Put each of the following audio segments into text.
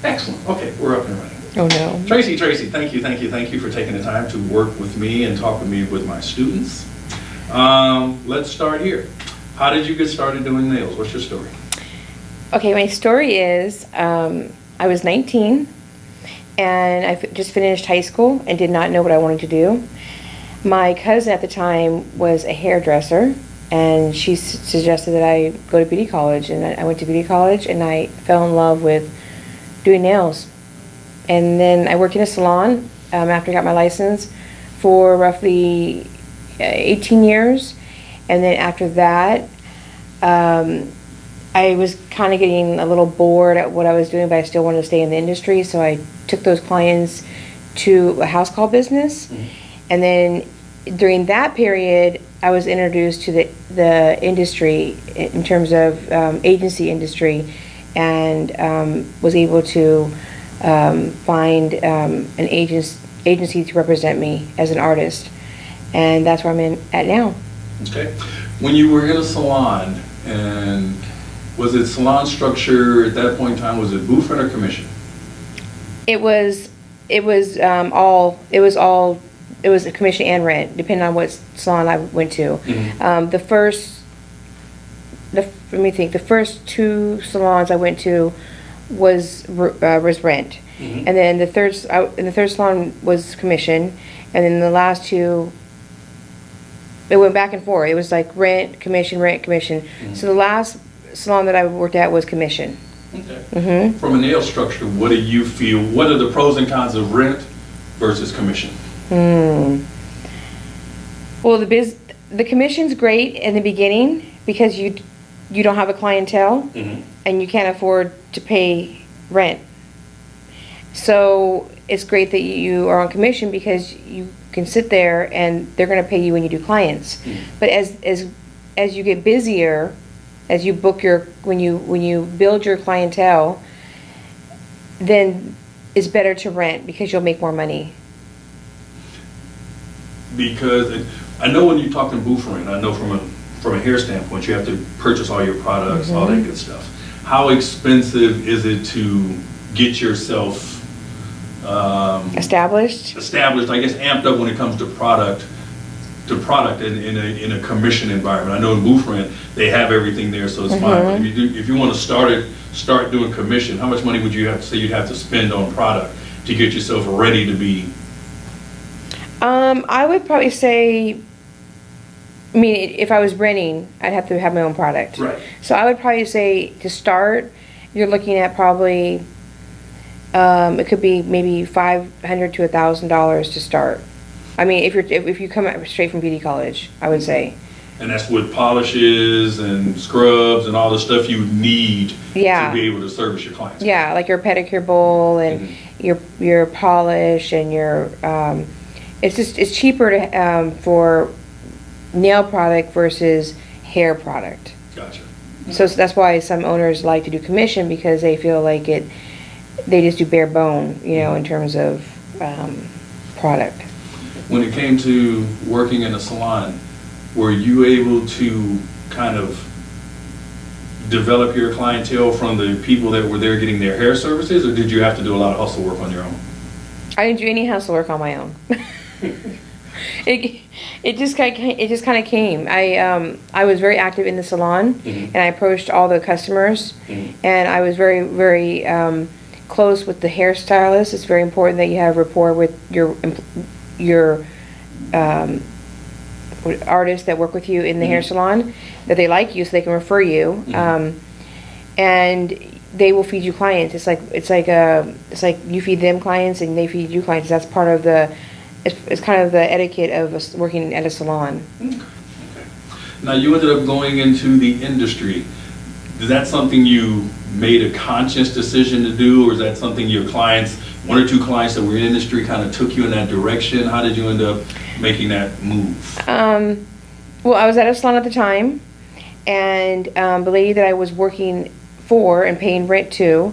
Excellent. Okay, we're up and running. Oh no. Tracy, thank you for taking the time to work with me and talk with me with my students. Let's start here. How did you get started doing nails? What's your story? Okay, my story is I was 19 and I just finished high school and did not know what I wanted to do. My cousin at the time was a hairdresser, and she suggested that I go to beauty college, and I went to beauty college and I fell in love with doing nails. And then I worked in a salon after I got my license for roughly 18 years. And then after that, I was kind of getting a little bored at what I was doing, but I still wanted to stay in the industry. So I took those clients to a house call business. Mm-hmm. And then during that period, I was introduced to the industry in terms of agency industry, and was able to find an agency to represent me as an artist, and that's where I'm at now. Okay. When you were in a salon, and was it salon structure at that point in time? Was it booth rent or commission? It was a commission and rent, depending on what salon I went to. Mm-hmm. The first two salons I went to was rent, mm-hmm. And then the third salon was commission, and then the last two, it went back and forth. It was like rent, commission, rent, commission. Mm-hmm. So the last salon that I worked at was commission. Okay. Mm-hmm. From a nail structure, what do you feel? What are the pros and cons of rent versus commission? Well, the commission's great in the beginning because you don't have a clientele, mm-hmm. and you can't afford to pay rent. So it's great that you are on commission because you can sit there and they're going to pay you when you do clients. Mm-hmm. But as you get busier, as you book when you build your clientele, then it's better to rent because you'll make more money. Because I know when you're talking booth rent, I know from a hair standpoint, you have to purchase all your products, mm-hmm. all that good stuff. How expensive is it to get yourself established? I guess amped up when it comes to product in a commission environment. I know in booth rent they have everything there, so it's mm-hmm. fine. But if you want to start doing commission, how much money would you have to say you'd have to spend on product to get yourself ready to be? I would probably say, if I was renting, I'd have to have my own product. Right. So I would probably say to start, you're looking at probably, it could be maybe $500 to $1,000 to start. If you come straight from beauty college, I would say. And that's with polishes and scrubs and all the stuff you need to be able to service your clients. Yeah, like your pedicure bowl and mm-hmm. your polish and your. It's cheaper to for nail product versus hair product. Gotcha. So that's why some owners like to do commission, because they feel like they just do bare bone, in terms of product. When it came to working in a salon, were you able to kind of develop your clientele from the people that were there getting their hair services, or did you have to do a lot of hustle work on your own? I didn't do any hustle work on my own. It just kind of came. I was very active in the salon, mm-hmm. and I approached all the customers, mm-hmm. and I was very, very close with the hairstylist. It's very important that you have rapport with your artists that work with you in the mm-hmm. hair salon, that they like you so they can refer you, mm-hmm. And they will feed you clients. It's like you feed them clients and they feed you clients. That's part of it's kind of the etiquette of working at a salon. Okay. Now you ended up going into the industry. Is that something you made a conscious decision to do, or is that something your clients, one or two clients that were in the industry, kind of took you in that direction? How did you end up making that move? Well, I was at a salon at the time, and the lady that I was working for and paying rent to,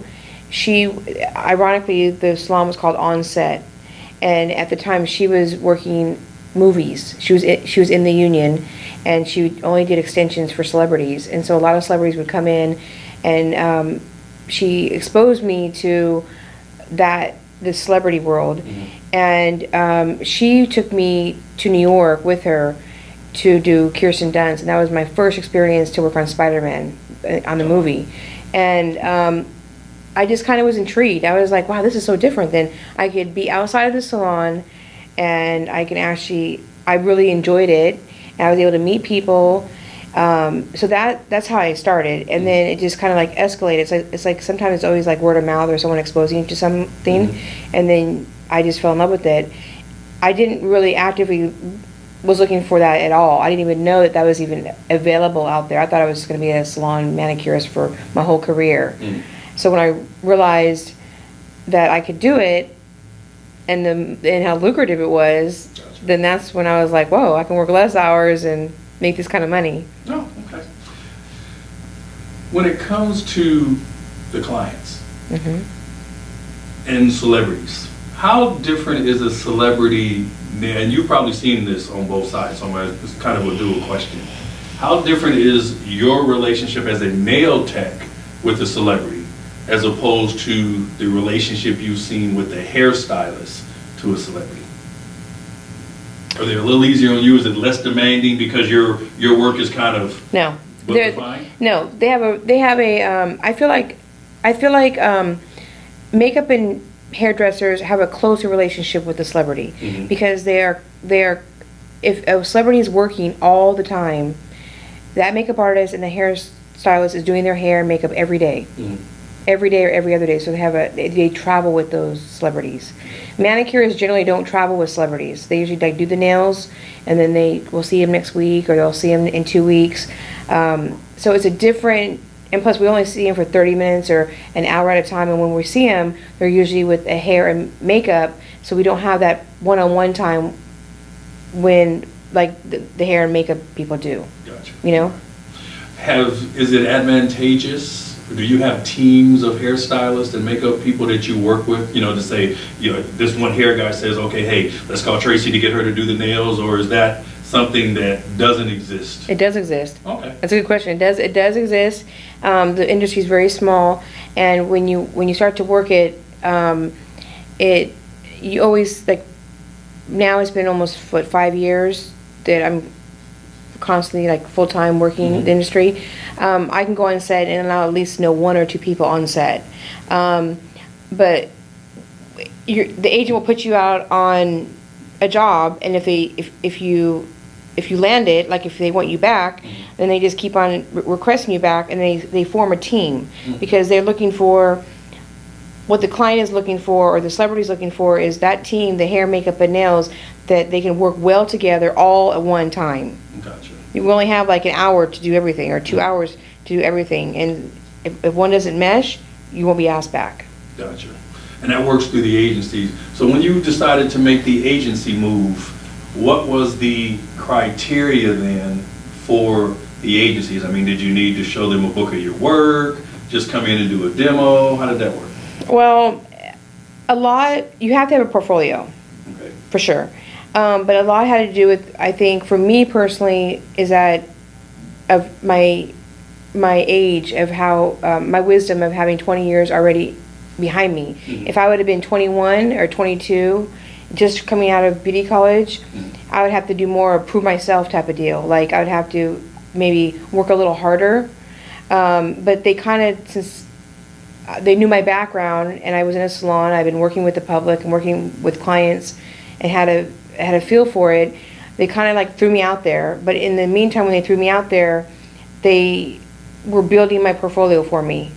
ironically, the salon was called On Set, and at the time she was working movies. She was in the union, and she only did extensions for celebrities, and so a lot of celebrities would come in and she exposed me to the celebrity world. And she took me to New York with her to do Kirsten Dunst, and that was my first experience to work on Spider-Man on the movie. And I just kind of was intrigued. I was like, wow, this is so different. Than I could be outside of the salon, and I can actually, I really enjoyed it, and I was able to meet people. So that's how I started, and then it just kind of like escalated. It's like sometimes it's always like word of mouth or someone exposing you to something, and then I just fell in love with it. I didn't really actively was looking for that at all. I didn't even know that was even available out there. I thought I was going to be a salon manicurist for my whole career. So when I realized that I could do it, and how lucrative it was, then that's when I was like, whoa, I can work less hours and make this kind of money. Oh, okay. When it comes to the clients and celebrities, how different is a celebrity, and you've probably seen this on both sides, so it's kind of a dual question. How different is your relationship as a nail tech with a celebrity as opposed to the relationship you've seen with a hairstylist to a celebrity? Are they a little easier on you? Is it less demanding because your work is kind of no? Defined? No, they have a. I feel like makeup and hairdressers have a closer relationship with the celebrity because they're if a celebrity is working all the time, that makeup artist and the hairstylist is doing their hair and makeup every day. Every day or every other day, so they travel with those celebrities. Manicurists generally don't travel with celebrities. They usually do the nails, and then we'll see them next week, or they'll see them in 2 weeks. So it's a different, and plus we only see them for 30 minutes or an hour at a time, and when we see them, they're usually with a hair and makeup, so we don't have that one-on-one time when like the hair and makeup people do. Gotcha. You know? Is it advantageous? Do you have teams of hairstylists and makeup people that you work with, to say, this one hair guy says, okay, hey, let's call Tracy to get her to do the nails, or is that something that doesn't exist? It does exist. Okay. That's a good question. It does exist. The industry is very small, and when you start to work it, you always, like, now it's been almost 5 years that I'm constantly like full-time working the industry. I can go on set and I'll at least know 1 or 2 people on set, but the agent will put you out on a job, and if you land it, like if they want you back, then they just keep on requesting you back, and they form a team because they're looking for what the client is looking for, or the celebrity is looking for, is that team, the hair, makeup, and nails, that they can work well together all at one time. Gotcha. You only have like an hour to do everything, or 2 hours to do everything, and if one doesn't mesh, you won't be asked back. Gotcha. And that works through the agencies. So when you decided to make the agency move, what was the criteria then for the agencies? I mean, did you need to show them a book of your work, just come in and do a demo? How did that work? Well, you have to have a portfolio, Okay. for sure. But a lot had to do with, I think, for me personally, is that of my age, of how my wisdom of having 20 years already behind me. If I would have been 21 or 22, just coming out of beauty college, I would have to do more prove myself type of deal. Like I would have to maybe work a little harder. But they kind of, since they knew my background and I was in a salon, I've been working with the public and working with clients and had a feel for it, they kind of like threw me out there. But in the meantime, when they threw me out there, they were building my portfolio for me.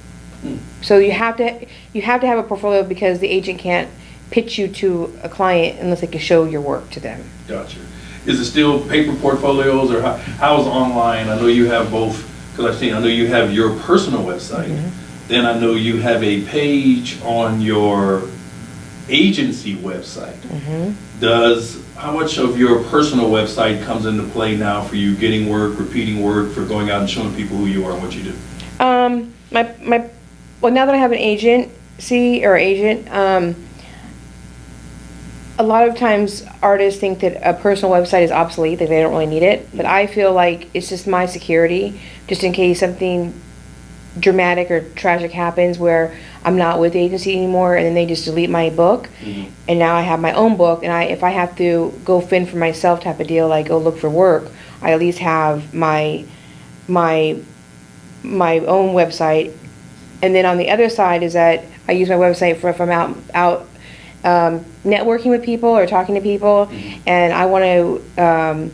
So you have to have a portfolio, because the agent can't pitch you to a client unless they can show your work to them. Gotcha. Is it still paper portfolios, or how's online? I know you have both, because I know you have your personal website. Then I know you have a page on your agency website. How much of your personal website comes into play now for you getting work, repeating work, for going out and showing people who you are and what you do? Well, now that I have an agent, a lot of times artists think that a personal website is obsolete, that they don't really need it. But I feel like it's just my security, just in case something dramatic or tragic happens where I'm not with the agency anymore, and then they just delete my book, and now I have my own book, and if I have to go fend for myself type of deal, like go look for work, I at least have my own website. And then on the other side is that I use my website for if I'm out networking with people or talking to people, and I want to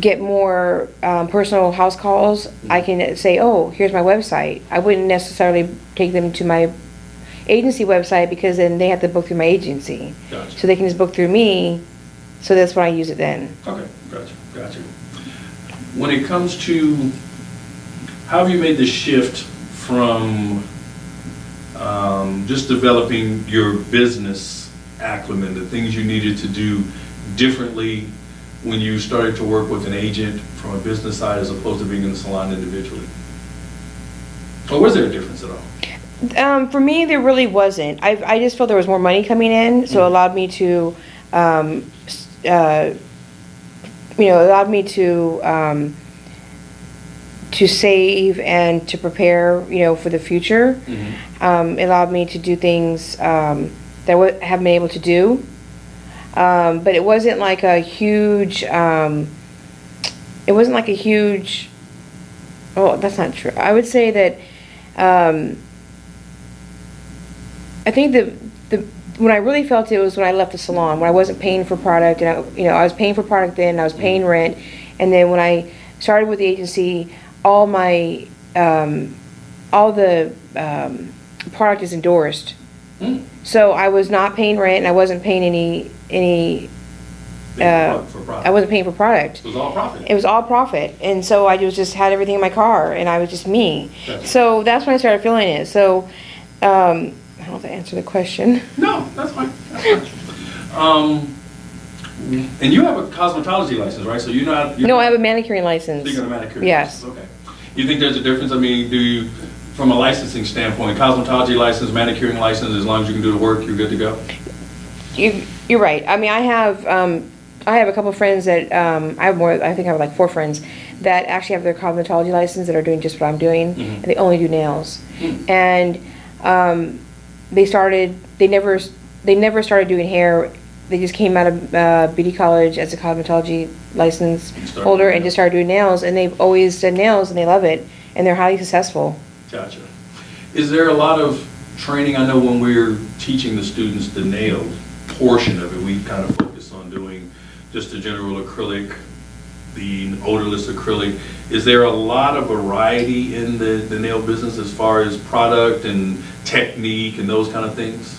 get more personal house calls. I can say, oh, here's my website. I wouldn't necessarily take them to my agency website because then they have to book through my agency. Gotcha. So they can just book through me. So that's when I use it then. Okay, gotcha. When it comes to, how have you made the shift from just developing your business acumen, the things you needed to do differently when you started to work with an agent from a business side as opposed to being in the salon individually? Or was there a difference at all? For me, there really wasn't. I just felt there was more money coming in, so it allowed me to, to save and to prepare, for the future. It allowed me to do things that I haven't been able to do. But it wasn't like a huge, oh, that's not true. I would say that, I think when I really felt it was when I left the salon, when I wasn't paying for product, and I was paying for product then, I was paying rent, and then when I started with the agency, all the product is endorsed. So I was not paying rent, and I wasn't paying any I wasn't paying for product. It was all profit. It was all profit, and so I just had everything in my car, and I was just me. Gotcha. So that's when I started feeling it. So I don't know if I answered the question. No, that's fine. And you have a cosmetology license, right? So you're not. No, I have a manicuring license. You got a manicuring Yes. license. Okay. You think there's a difference? I mean, do you, from a licensing standpoint, cosmetology license, manicuring license, as long as you can do the work, you're good to go? You're right. I mean, I have a couple of friends that I have more. I think I have like 4 friends that actually have their cosmetology license that are doing just what I'm doing, and they only do nails. And they never started doing hair. They just came out of beauty college as a cosmetology license holder and just started doing nails, and they've always done nails, and they love it, and they're highly successful. Gotcha. Is there a lot of training? I know when we're teaching the students the nail portion of it, we kind of focus on doing just the general acrylic, the odorless acrylic. Is there a lot of variety in the nail business as far as product and technique and those kind of things?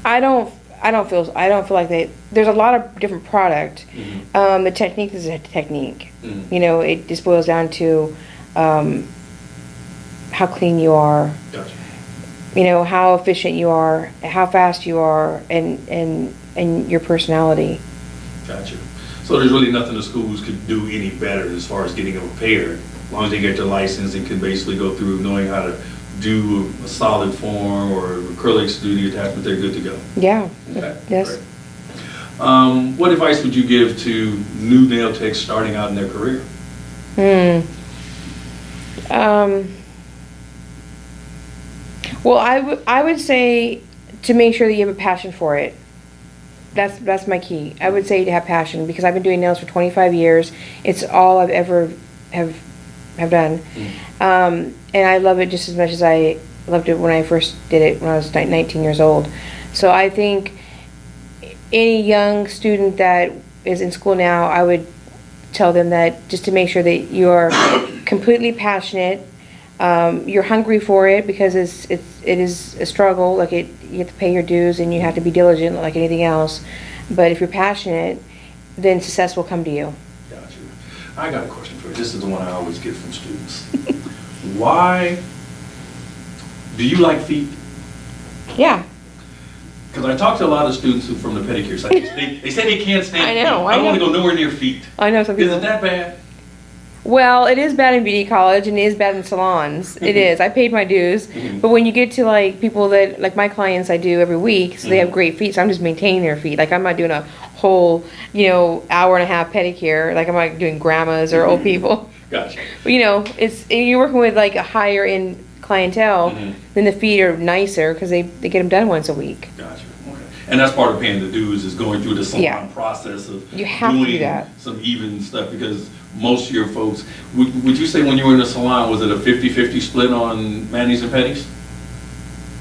I don't feel like there's a lot of different product. The technique is a technique. It just boils down to how clean you are. Gotcha. How efficient you are, how fast you are, and your personality. Gotcha. So there's really nothing the schools could do any better as far as getting them prepared. As long as they get their license and can basically go through knowing how to do a solid form or acrylics, do the attachment, they're good to go. Yeah. Okay. Yes. Great. What advice would you give to new nail techs starting out in their career? Well, I would say to make sure that you have a passion for it. That's my key. I would say to have passion, because I've been doing nails for 25 years. It's all I've ever have done. And I love it just as much as I loved it when I first did it when I was 19 years old. So I think any young student that is in school now, I would tell them that just to make sure that you are completely passionate, you're hungry for it, because it is a struggle. Like you have to pay your dues and you have to be diligent like anything else. But if you're passionate, then success will come to you. Got you. I got a question for you. This is the one I always get from students. Why do you like feet? Yeah. Because I talk to a lot of students who from the pedicure side. They say they can't stand I know, feet. I I don't want know. to go nowhere near feet. I know some people. Is it that bad? Well, it is bad in beauty college and it is bad in salons. It is. I paid my dues. But when you get to like people that, like my clients I do every week, so they have great feet, so I'm just maintaining their feet. Like I'm not doing a whole, hour and a half pedicure. Like I'm not doing grandmas or old people. Gotcha. But you're working with like a higher end clientele, then the feet are nicer because they get them done once a week. Gotcha. Okay. And that's part of paying the dues, is going through the salon process of you have to do doing that. some even stuff, because most of your folks, would you say when you were in the salon, was it a 50-50 split on manis and pedis?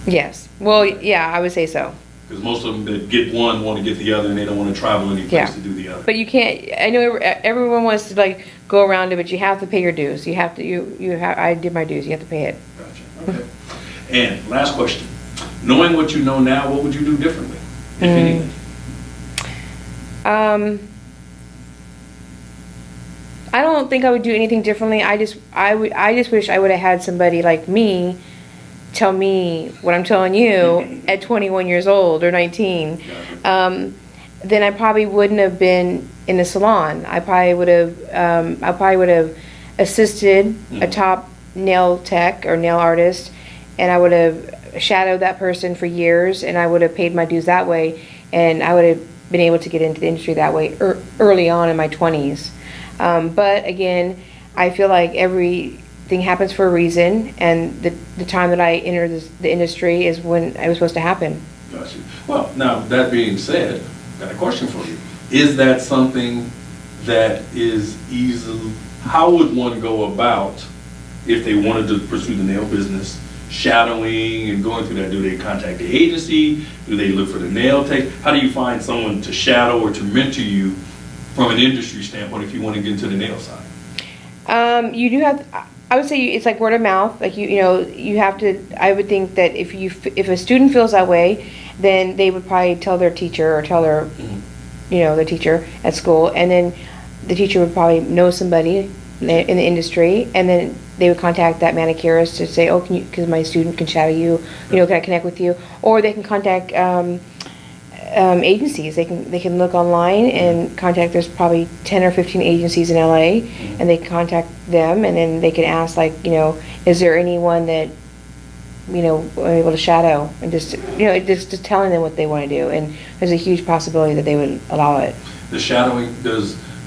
Yes. Well, yeah, I would say so. Because most of them that get one want to get the other, and they don't want to travel any place to do the other. But you can't. I know everyone wants to like go around it, but you have to pay your dues. You have to. You have. I did my dues. You have to pay it. Gotcha. Okay. And last question: knowing what you know now, what would you do differently, if anything? I don't think I would do anything differently. I just wish I would have had somebody like me tell me what I'm telling you at 21 years old or 19. Then I probably wouldn't have been in the salon. I probably would have assisted a top nail tech or nail artist, and I would have shadowed that person for years, and I would have paid my dues that way, and I would have been able to get into the industry that way early on in my 20s. But again, I feel like everything happens for a reason, and the time that I entered the industry is when it was supposed to happen. Gotcha. Well, now that being said, got a question for you. Is that something that is easily, how would one go about if they wanted to pursue the nail business, shadowing and going through that? Do they contact the agency? Do they look for the nail tech? How do you find someone to shadow or to mentor you from an industry standpoint if you want to get into the nail side? You do have, I would say it's like word of mouth. Like you have to. I would think that if a student feels that way, then they would probably tell their teacher or tell their, the teacher at school, and then the teacher would probably know somebody in the industry, and then they would contact that manicurist to say, oh, can you, because my student can shadow you, can I connect with you? Or they can contact agencies. They can look online and contact. There's probably 10 or 15 agencies in LA, and they can contact them, and then they can ask, like, is there anyone that are able to shadow, and just telling them what they want to do, and there's a huge possibility that they would allow it. The shadowing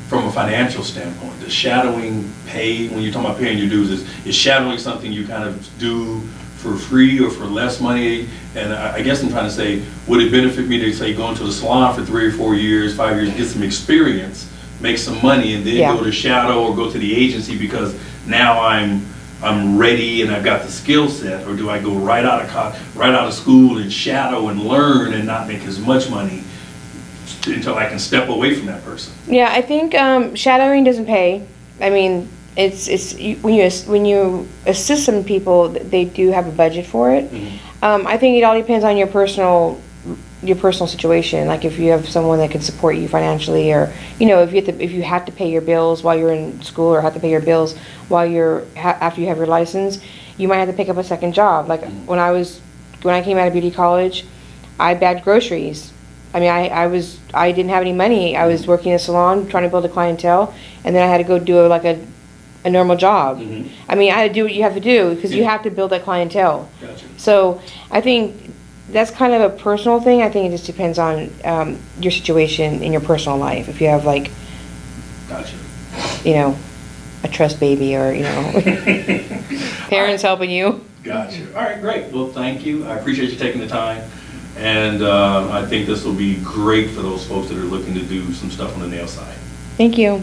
from a financial standpoint, does shadowing pay, when you're talking about paying your dues, is shadowing something you kind of do for free or for less money? And I guess I'm trying to say, would it benefit me to say go into the salon for 3 or 4 years, 5 years, get some experience, make some money, and then go to shadow or go to the agency because now I'm ready and I've got the skill set? Or do I go right out of school and shadow and learn and not make as much money until I can step away from that person? Yeah, I think shadowing doesn't pay. I mean, when you assist some people, they do have a budget for it. I think it all depends on your personal situation. Like if you have someone that can support you financially, or if you have to pay your bills while you're in school, or have to pay your bills while after you have your license, you might have to pick up a second job. Like when I came out of beauty college, I bagged groceries. I mean, I didn't have any money. I was working in a salon trying to build a clientele, and then I had to go do a normal job. I mean, I had to do what you have to do because you have to build that clientele. Gotcha. So I think that's kind of a personal thing. I think it just depends on your situation in your personal life. If you have Gotcha. A trust baby, or parents helping you. Gotcha. All right, great. Well, thank you. I appreciate you taking the time. And I think this will be great for those folks that are looking to do some stuff on the nail side. Thank you.